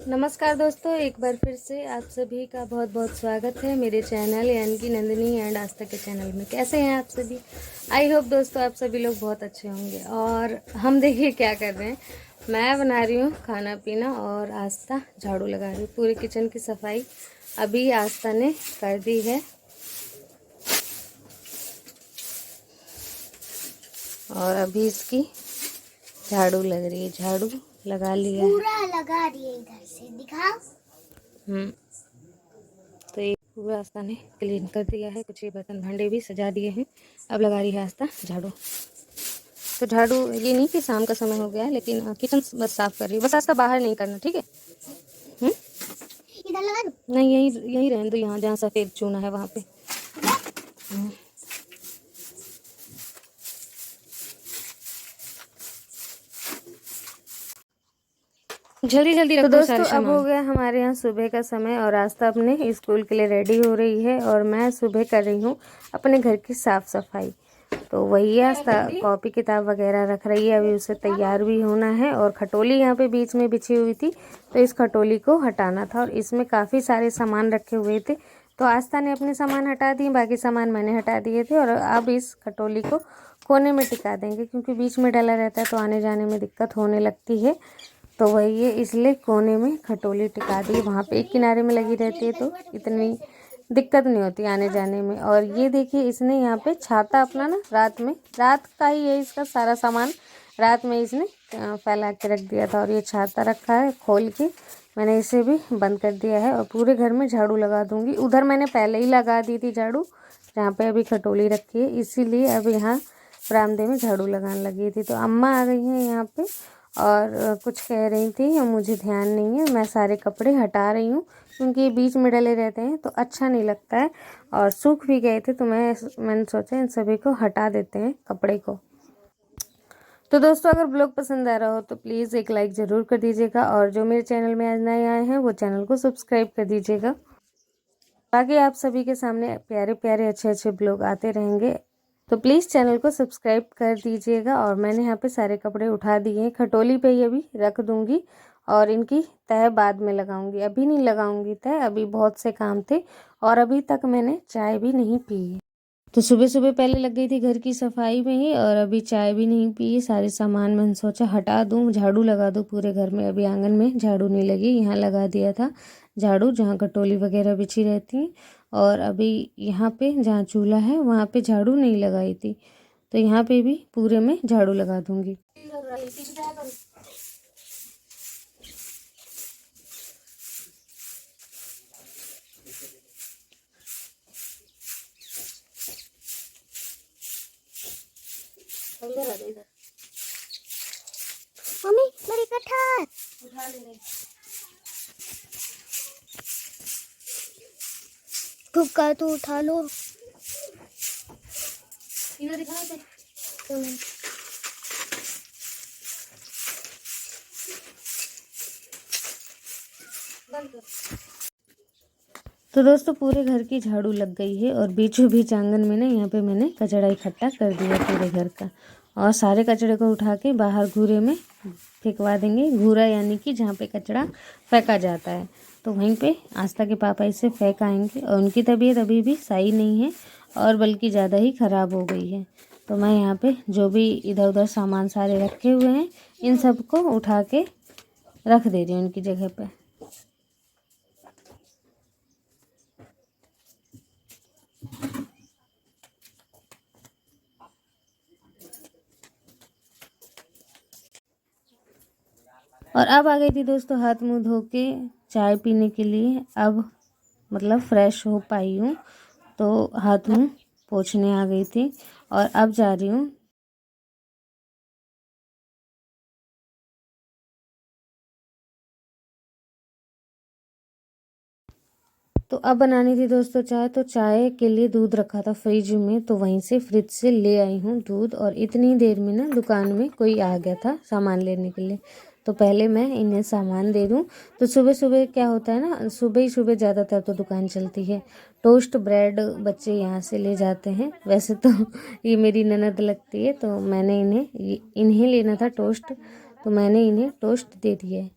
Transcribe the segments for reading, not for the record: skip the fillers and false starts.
नमस्कार दोस्तों, एक बार फिर से आप सभी का बहुत बहुत स्वागत है मेरे चैनल यानी कि नंदिनी एंड आस्था के चैनल में। कैसे हैं आप सभी? आई होप दोस्तों आप सभी लोग बहुत अच्छे होंगे। और हम देखिए क्या कर रहे हैं। मैं बना रही हूँ खाना पीना और आस्था झाड़ू लगा रही हूँ। पूरे किचन की सफाई अभी आस्था ने कर दी है और अभी इसकी झाड़ू लग रही है। झाड़ू लगा लिया है, पूरा लगा दिए। इधर से दिखाओ। तो ये पूरा आस्था ने क्लीन कर दिया है। कुछ ये बर्तन भांडे भी सजा दिए हैं। अब लगा रही है आस्था झाड़ू। तो झाड़ू ये नहीं कि शाम का समय हो गया है, लेकिन किचन बस साफ कर रही है। बस आस्था बाहर नहीं करना, ठीक है? इधर लगा दो। नहीं, यही यही रहने दो, यहाँ जहाँ सफ़ेद चूना है वहाँ पे। जल्दी जल्दी रखो। तो दोस्तों अब हो गया हमारे यहाँ सुबह का समय और आस्था अपने स्कूल के लिए रेडी हो रही है और मैं सुबह कर रही हूँ अपने घर की साफ सफाई। तो वही आस्था कॉपी किताब वगैरह रख रही है। अभी उसे तैयार भी होना है और खटोली यहाँ पे बीच में बिछी हुई थी, तो इस खटोली को हटाना था और इसमें काफ़ी सारे सामान रखे हुए थे। तो आस्था ने अपने सामान हटा दिए, बाकी सामान मैंने हटा दिए थे। और अब इस खटोली को कोने में टिका देंगे, क्योंकि बीच में डला रहता है तो आने जाने में दिक्कत होने लगती है। तो वही है, इसलिए कोने में खटोली टिका दी। वहाँ पे एक किनारे में लगी रहती है तो इतनी दिक्कत नहीं होती आने जाने में। और ये देखिए, इसने यहाँ पे छाता अपना ना रात का ही है इसका सारा सामान। रात में इसने फैला के रख दिया था और ये छाता रखा है खोल के। मैंने इसे भी बंद कर दिया है और पूरे घर में झाड़ू लगा दूंगी। उधर मैंने पहले ही लगा दी थी झाड़ू, जहाँ पे अभी खटोली रखी है, इसीलिए अब यहाँ बरामदे में झाड़ू लगाने लगी थी। तो अम्मा आ गई हैं यहाँ पे और कुछ कह रही थी, मुझे ध्यान नहीं है। मैं सारे कपड़े हटा रही हूँ क्योंकि ये बीच में डले रहते हैं तो अच्छा नहीं लगता है और सूख भी गए थे, तो मैंने सोचा इन सभी को हटा देते हैं कपड़े को। तो दोस्तों अगर ब्लॉग पसंद आ रहा हो तो प्लीज़ एक लाइक ज़रूर कर दीजिएगा और जो मेरे चैनल में आज नए आए हैं वो चैनल को सब्सक्राइब कर दीजिएगा। बाकी आप सभी के सामने प्यारे प्यारे अच्छे अच्छे ब्लॉग आते रहेंगे, तो प्लीज़ चैनल को सब्सक्राइब कर दीजिएगा। और मैंने यहाँ पे सारे कपड़े उठा दिए हैं, खटोली पे ही अभी रख दूँगी और इनकी तह बाद में लगाऊंगी। अभी नहीं लगाऊंगी तह, अभी बहुत से काम थे और अभी तक मैंने चाय भी नहीं पी है। तो सुबह सुबह पहले लग गई थी घर की सफाई में ही और अभी चाय भी नहीं पी। सारे सामान मैंने सोचा हटा दूँ, झाड़ू लगा दूँ पूरे घर में। अभी आंगन में झाड़ू नहीं लगी, यहाँ लगा दिया था झाड़ू जहाँ कटोली वगैरह बिछी रहती हैं। और अभी यहाँ पे जहाँ चूल्हा है वहाँ पे झाड़ू नहीं लगाई थी, तो यहाँ पे भी पूरे में झाड़ू लगा दूँगी। मम्मी मेरी कटहल उठा ले। खूब का तो उठा लो। इधर दिखा दे। तो दोस्तों पूरे घर की झाड़ू लग गई है और बीचों बीच आंगन में ना यहाँ पे मैंने कचड़ा इकट्ठा कर दिया पूरे घर का। और सारे कचड़े को उठा के बाहर घूरे में फेंकवा देंगे। घूरा यानी कि जहाँ पे कचड़ा फेंका जाता है, तो वहीं पे आस्था के पापा इसे फेंक आएंगे। और उनकी तबीयत अभी भी सही नहीं है और बल्कि ज़्यादा ही ख़राब हो गई है। तो मैं यहाँ पे जो भी इधर उधर सामान सारे रखे हुए हैं इन सब को उठा के रख दे रही हूँ उनकी जगह पर। और अब आ गई थी दोस्तों हाथ मुंह धो के चाय पीने के लिए। अब मतलब फ्रेश हो पाई हूँ, तो हाथ मुंह पोंछने आ गई थी और अब जा रही हूँ। तो अब बनानी थी दोस्तों चाय, तो चाय के लिए दूध रखा था फ्रिज में, तो वहीं से फ्रिज से ले आई हूँ दूध। और इतनी देर में ना दुकान में कोई आ गया था सामान लेने के लिए, तो पहले मैं इन्हें सामान दे दूँ। तो सुबह सुबह क्या होता है ना, सुबह ही सुबह ज़्यादातर तो दुकान चलती है। टोस्ट ब्रेड बच्चे यहाँ से ले जाते हैं। वैसे तो ये मेरी ननद लगती है, तो मैंने इन्हें लेना था टोस्ट, तो मैंने इन्हें टोस्ट दे दिया है।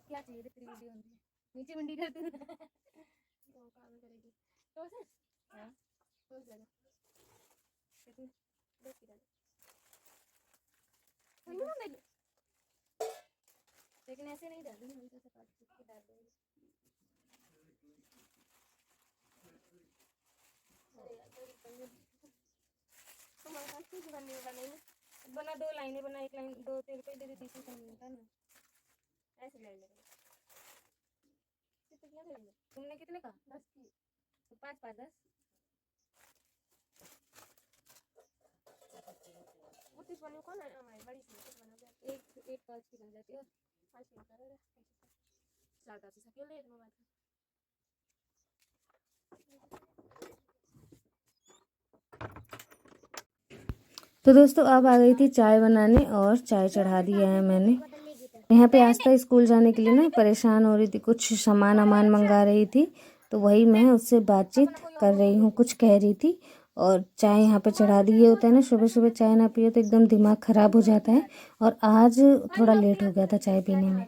नीचे मंडी करते हैं। तो काम करेगी तो से हां तो ज्यादा कितने 10 की डाल ना मेरी लेकिन ऐसे नहीं डाल दूंगी हम तो काट के डाल देंगे। अरे यार तेरी पन्नी तुम्हारे पास कुछ बना बना 2 लाइनें बना 1 लाइन 2 तेरे पे दे दे तीसरी काम मिलता ना ऐसे ले ले कितना लेंगे तुमने कितने का 10 की तो 5 5 10 वो तीस बनी कौन है हमारी बड़ी सी किस बना दे एक एक 5 की बन जाती है 5 की कर दे ज्यादा से क्यों ले इतना बात तो दोस्तों अब आ गई थी चाय बनाने और चाय चढ़ा दिया है मैंने। यहाँ पे आस्था स्कूल जाने के लिए ना परेशान हो रही थी, कुछ सामान अमान मंगा रही थी, तो वही मैं उससे बातचीत कर रही हूँ, कुछ कह रही थी। और चाय यहाँ पे चढ़ा दी। ये होता है ना सुबह सुबह चाय ना पिए तो एकदम दिमाग ख़राब हो जाता है, और आज थोड़ा लेट हो गया था चाय पीने में।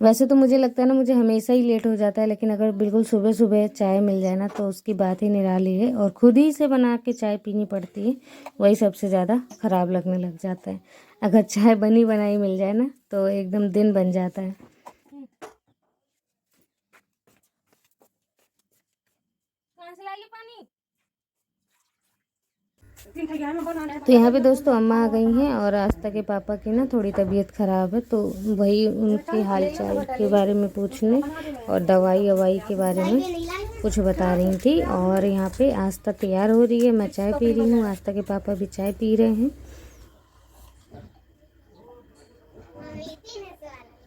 वैसे तो मुझे लगता है ना मुझे हमेशा ही लेट हो जाता है, लेकिन अगर बिल्कुल सुबह सुबह चाय मिल जाए ना तो उसकी बात ही निराली है, और खुद ही से बना के चाय पीनी पड़ती है, वही सबसे ज़्यादा ख़राब लगने लग जाता है। अगर चाय बनी बनाई मिल जाए ना तो एकदम दिन बन जाता है। कहाँ से लाइए पानी? तो यहाँ पे दोस्तों अम्मा आ गई हैं, और आस्था के पापा की ना थोड़ी तबीयत ख़राब है, तो वही उनके हाल चाल के बारे में पूछने और दवाई ववाई के बारे में कुछ बता रही थी। और यहाँ पे आस्था तैयार हो रही है, मैं चाय पी रही हूँ, आस्था के पापा भी चाय पी रहे हैं।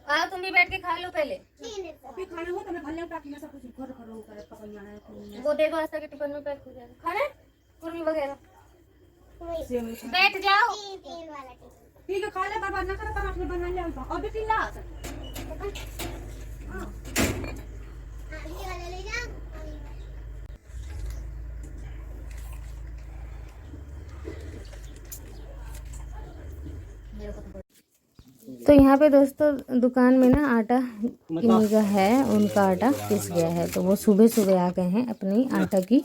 आओ तुम भी बैठ के खा लो पहले। वो देखो आस्था के टिफिन में पैक हो जाएगा खाना कुर्मी वगैरह। बैठ जाओ ठीक है, खा ले, बर्बाद ना करो, टमाटर बना ले और भी पी ला। तो यहाँ पे दोस्तों दुकान में ना आटा किन्हीं का है, उनका आटा पिस गया है, तो वो सुबह सुबह आ गए हैं अपनी आटा की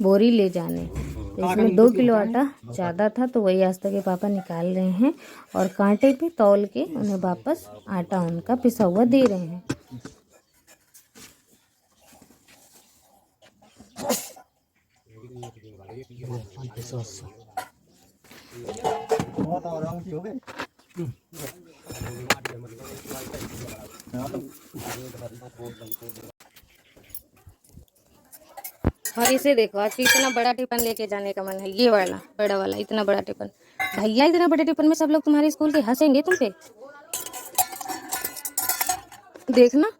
बोरी ले जाने। तो इसमें 2 किलो आटा ज़्यादा था, तो वही आस्था के पापा निकाल रहे हैं और कांटे पे तौल के उन्हें वापस आटा उनका पिसा हुआ दे रहे हैं। और इसे देखो आज इतना बड़ा टिफिन लेके जाने का मन है, ये वाला बड़ा वाला इतना बड़ा टिफिन। भैया इतना बड़े टिफिन में सब लोग तुम्हारे स्कूल के हंसेंगे तुम पे, देखना।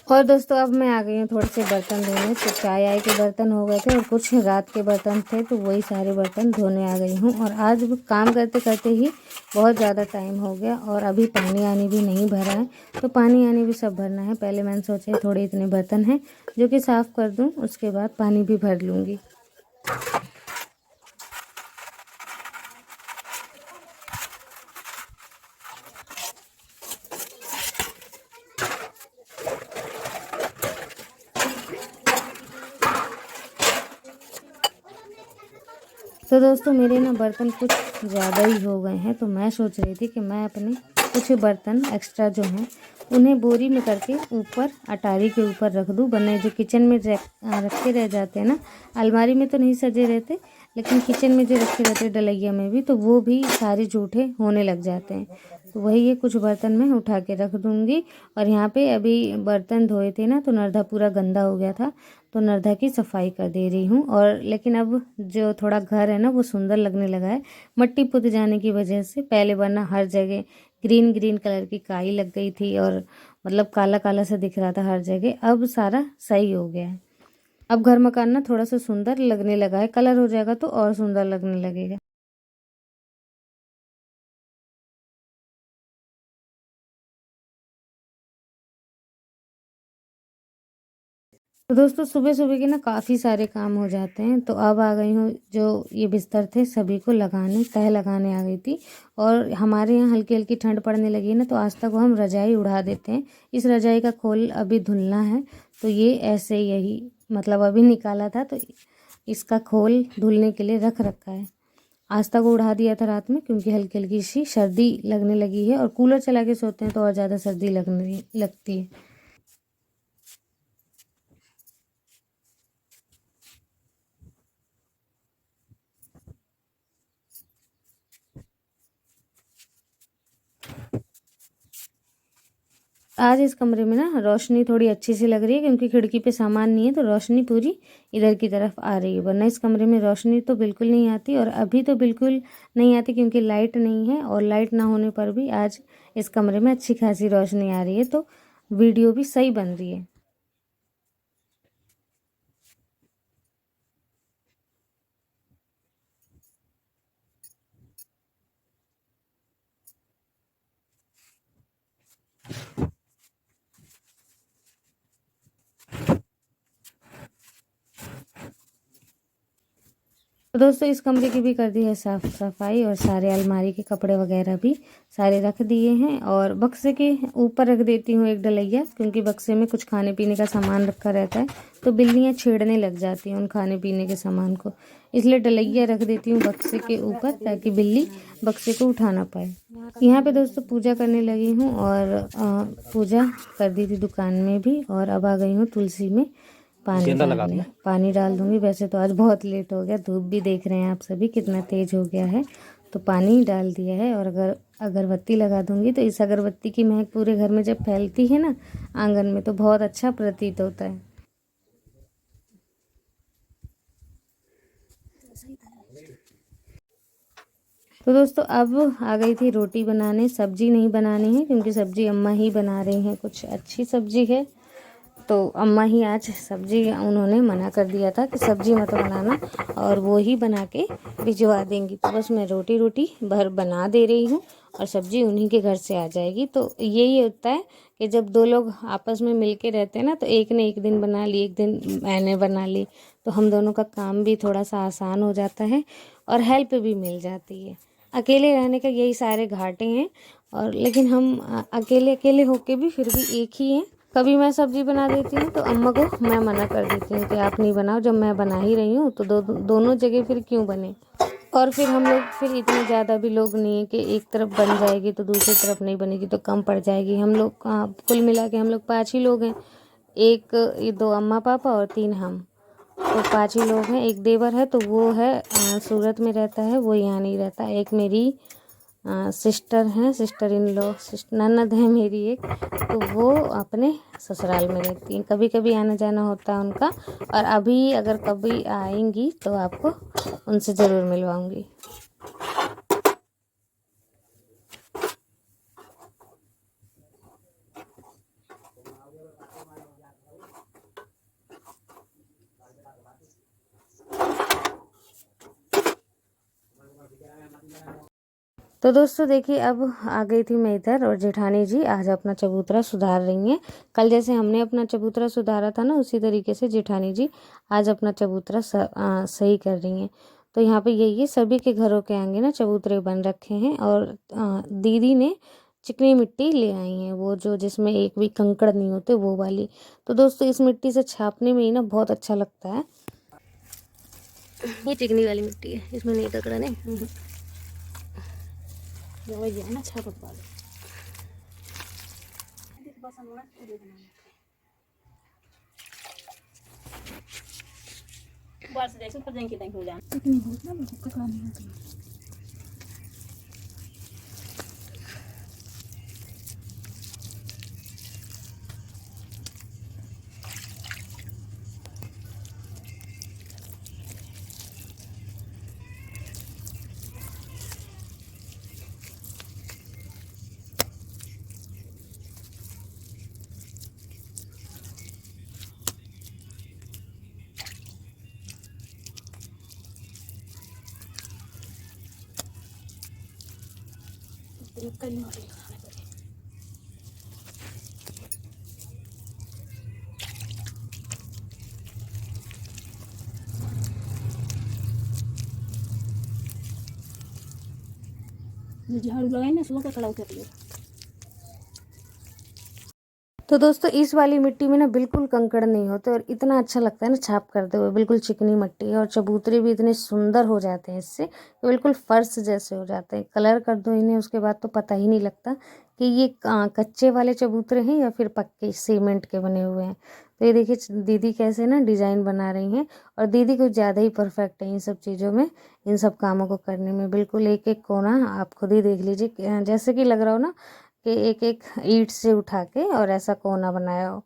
और दोस्तों अब मैं आ गई हूँ थोड़े से बर्तन धोने। तो चाय आय के बर्तन हो गए थे और कुछ रात के बर्तन थे, तो वही सारे बर्तन धोने आ गई हूँ। और आज काम करते करते ही बहुत ज़्यादा टाइम हो गया, और अभी पानी आनी भी नहीं भरा है, तो पानी आनी भी सब भरना है। पहले मैंने सोचा थोड़े इतने बर्तन हैं जो कि साफ़ कर दूँ, उसके बाद पानी भी भर लूँगी। तो दोस्तों मेरे ना बर्तन कुछ ज़्यादा ही हो गए हैं, तो मैं सोच रही थी कि मैं अपने कुछ बर्तन एक्स्ट्रा जो हैं उन्हें बोरी में करके ऊपर अटारी के ऊपर रख दूँ, वरना जो किचन में रखे रह जाते हैं ना, अलमारी में तो नहीं सजे रहते, लेकिन किचन में जो रखे रहते हैं डलैया में भी, तो वो भी सारे जूठे होने लग जाते हैं। तो वही ये कुछ बर्तन मैं उठा के रख दूँगी। और यहाँ पे अभी बर्तन धोए थे ना, तो नर्धा पूरा गंदा हो गया था, तो नर्धा की सफाई कर दे रही हूँ। और लेकिन अब जो थोड़ा घर है ना वो सुंदर लगने लगा है मट्टी पुत जाने की वजह से। पहले वरना हर जगह ग्रीन ग्रीन कलर की काई लग गई थी, और मतलब काला काला सा दिख रहा था हर जगह। अब सारा सही हो गया है, अब घर मकान ना थोड़ा सा सुंदर लगने लगा है। कलर हो जाएगा तो और सुंदर लगने लगेगा। तो दोस्तों सुबह सुबह के ना काफ़ी सारे काम हो जाते हैं। तो अब आ गई हूँ, जो ये बिस्तर थे सभी को लगाने, तह लगाने आ गई थी। और हमारे यहाँ हल्की हल्की ठंड पड़ने लगी है ना, तो आज तक वो हम रजाई उड़ा देते हैं। इस रजाई का खोल अभी धुलना है, तो ये ऐसे यही मतलब अभी निकाला था, तो इसका खोल धुलने के लिए रख रखा है। आज तक उड़ा दिया था रात में, क्योंकि हल्की हल्की सी सर्दी लगने लगी है, और कूलर चला के सोते हैं तो और ज़्यादा सर्दी लगने लगती है। आज इस कमरे में ना रोशनी थोड़ी अच्छी सी लग रही है, क्योंकि खिड़की पे सामान नहीं है, तो रोशनी पूरी इधर की तरफ आ रही है। वरना इस कमरे में रोशनी तो बिल्कुल नहीं आती, और अभी तो बिल्कुल नहीं आती, क्योंकि लाइट नहीं है। और लाइट ना होने पर भी आज इस कमरे में अच्छी खासी रोशनी आ रही है, तो वीडियो भी सही बन रही है। तो दोस्तों इस कमरे की भी कर दी है साफ सफाई, और सारे अलमारी के कपड़े वगैरह भी सारे रख दिए हैं। और बक्से के ऊपर रख देती हूँ एक डलैया, क्योंकि बक्से में कुछ खाने पीने का सामान रखा रहता है, तो बिल्लियाँ छेड़ने लग जाती हैं उन खाने पीने के सामान को। इसलिए डलैया रख देती हूँ बक्से के ऊपर, ताकि बिल्ली बक्से को उठा ना पाए। यहाँ पे दोस्तों पूजा करने लगी हूँ, और पूजा कर दी थी दुकान में भी, और अब आ गई हूँ तुलसी में पानी डालने। पानी डाल दूंगी। वैसे तो आज बहुत लेट हो गया, धूप भी देख रहे हैं आप सभी कितना तेज हो गया है, तो पानी डाल दिया है। और अगर अगरबत्ती लगा दूंगी, तो इस अगरबत्ती की महक पूरे घर में जब फैलती है ना आंगन में, तो बहुत अच्छा प्रतीत होता है। तो दोस्तों अब आ गई थी रोटी बनाने। सब्जी नहीं बनानी है, क्योंकि सब्जी अम्मा ही बना रही हैं, कुछ अच्छी सब्जी है, तो अम्मा ही आज सब्जी, उन्होंने मना कर दिया था कि सब्जी मत बनाना, और वो ही बना के भिजवा देंगी। तो बस मैं रोटी भर बना दे रही हूँ, और सब्जी उन्हीं के घर से आ जाएगी। तो यही होता है कि जब दो लोग आपस में मिल के रहते हैं ना, तो एक ने एक दिन बना ली, एक दिन मैंने बना ली, तो हम दोनों का काम भी थोड़ा सा आसान हो जाता है, और हेल्प भी मिल जाती है। अकेले रहने का यही सारे घाटे हैं, और लेकिन हम अकेले अकेले होके भी फिर भी एक ही हैं। कभी मैं सब्जी बना देती हूँ, तो अम्मा को मैं मना कर देती हूँ कि आप नहीं बनाओ, जब मैं बना ही रही हूँ, तो दोनों जगह फिर क्यों बने। और फिर हम लोग फिर इतने ज़्यादा भी लोग नहीं है कि एक तरफ बन जाएगी तो दूसरी तरफ नहीं बनेगी तो कम पड़ जाएगी। हम लोग कुल मिला के हम लोग 5 ही लोग हैं, एक ये 2 अम्मा पापा और 3 हम, तो 5 ही लोग हैं। एक देवर है, तो वो है सूरत में रहता है, वो यहाँ नहीं रहता। एक मेरी सिस्टर हैं, सिस्टर इन लॉ, ननद है मेरी एक, तो वो अपने ससुराल में रहती हैं। कभी कभी आना जाना होता है उनका, और अभी अगर कभी आएंगी तो आपको उनसे ज़रूर मिलवाऊंगी। तो दोस्तों देखिए, अब आ गई थी मैं इधर, और जेठानी जी आज अपना चबूतरा सुधार रही हैं। कल जैसे हमने अपना चबूतरा सुधारा था ना, उसी तरीके से जेठानी जी आज अपना चबूतरा सही कर रही हैं। तो यहाँ पे यही सभी के घरों के आगे ना चबूतरे बन रखे हैं, और दीदी ने चिकनी मिट्टी ले आई हैं, वो जो जिसमें एक भी कंकड़ नहीं होते, वो वाली। तो दोस्तों इस मिट्टी से छापने में ही ना बहुत अच्छा लगता है। ये चिकनी वाली मिट्टी है, इसमें नहीं कंकड़ नहीं। वही है ना छाप वाले। बाहर से जैसे पर जाएंगे टैंक हो जाए इतनी बहुत ना दिक्कत नहीं होती। झाड़ू लगाए ना सुबह का खड़ा होकर लिया। तो दोस्तों इस वाली मिट्टी में ना बिल्कुल कंकड़ नहीं होते और इतना अच्छा लगता है ना छाप करते हुए, बिल्कुल चिकनी मिट्टी है और चबूतरे भी इतने सुंदर हो जाते हैं इससे, तो बिल्कुल फर्श जैसे हो जाते हैं। कलर कर दो इन्हें उसके बाद तो पता ही नहीं लगता कि ये कच्चे वाले चबूतरे हैं या फिर पक्के सीमेंट के बने हुए हैं। तो ये देखिए दीदी कैसे ना डिज़ाइन बना रही हैं और दीदी कुछ ज़्यादा ही परफेक्ट है इन सब चीज़ों में, इन सब कामों को करने में। बिल्कुल एक एक कोना आप खुद ही देख लीजिए, जैसे कि लग रहा हो ना कि एक एक ईंट से उठा के और ऐसा कोना बनाया हो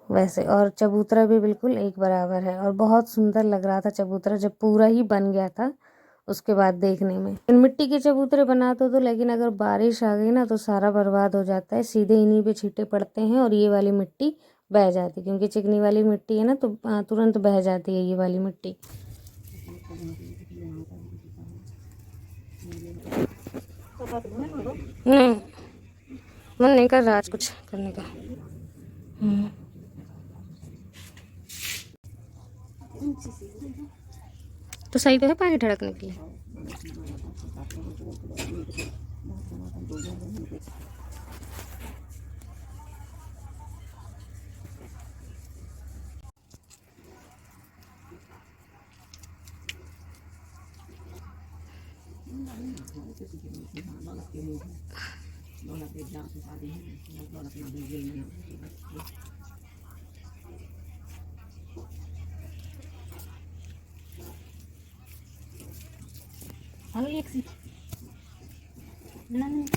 वैसे। और चबूतरा भी बिल्कुल एक बराबर है और बहुत सुंदर लग रहा था चबूतरा जब पूरा ही बन गया था उसके बाद देखने में। इन मिट्टी के चबूतरे बनाते तो लेकिन अगर बारिश आ गई ना तो सारा बर्बाद हो जाता है, सीधे इन्हीं पे छींटे पड़ते हैं और ये वाली मिट्टी बह जाती, क्योंकि चिकनी वाली मिट्टी है ना तो तुरंत बह जाती है ये वाली मिट्टी। नहीं मन नहीं कर रहा आज कुछ करने का। तो सही तो है पानी ढड़कने के लिए।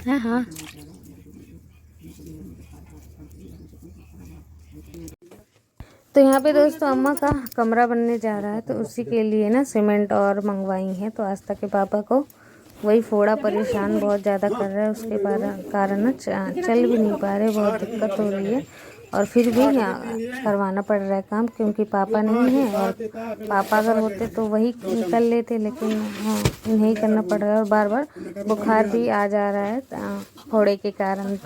हाँ हाँ तो यहाँ पे दोस्तों अम्मा का कमरा बनने जा रहा है तो उसी के लिए ना सीमेंट और मंगवाई है। तो आस्था के पापा को वही फोड़ा परेशान बहुत ज़्यादा कर रहा है, उसके कारण ना चल भी नहीं पा रहे, बहुत दिक्कत हो रही है। और फिर भी करवाना पड़ रहा है काम, क्योंकि पापा नहीं है और पापा अगर होते तो वही कर लेते, लेकिन हाँ इन्हें करना पड़ रहा है। और बार बार बुखार भी आ जा रहा है फोड़े के कारण।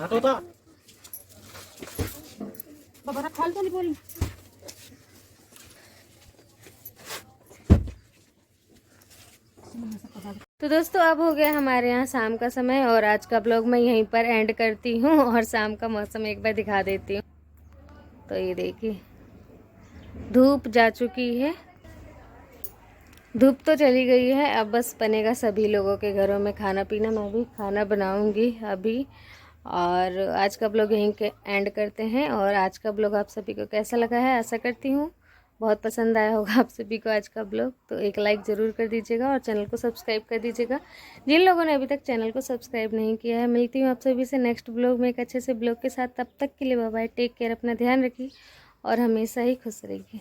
तो दोस्तों अब हो गया हमारे यहाँ शाम का समय और आज का ब्लॉग मैं यहीं पर एंड करती हूँ और शाम का मौसम एक बार दिखा देती हूँ। तो ये देखिए धूप जा चुकी है, धूप तो चली गई है, अब बस बनेगा सभी लोगों के घरों में खाना पीना। मैं भी खाना बनाऊंगी अभी। और आज का ब्लॉग यहीं के एंड करते हैं। और आज का ब्लॉग आप सभी को कैसा लगा है, आशा करती हूँ बहुत पसंद आया होगा आप सभी को आज का ब्लॉग। तो एक लाइक ज़रूर कर दीजिएगा और चैनल को सब्सक्राइब कर दीजिएगा जिन लोगों ने अभी तक चैनल को सब्सक्राइब नहीं किया है। मिलती हूँ आप सभी से नेक्स्ट ब्लॉग में एक अच्छे से ब्लॉग के साथ। तब तक के लिए बाय बाय, टेक केयर, अपना ध्यान रखिए और हमेशा ही खुश रहिए।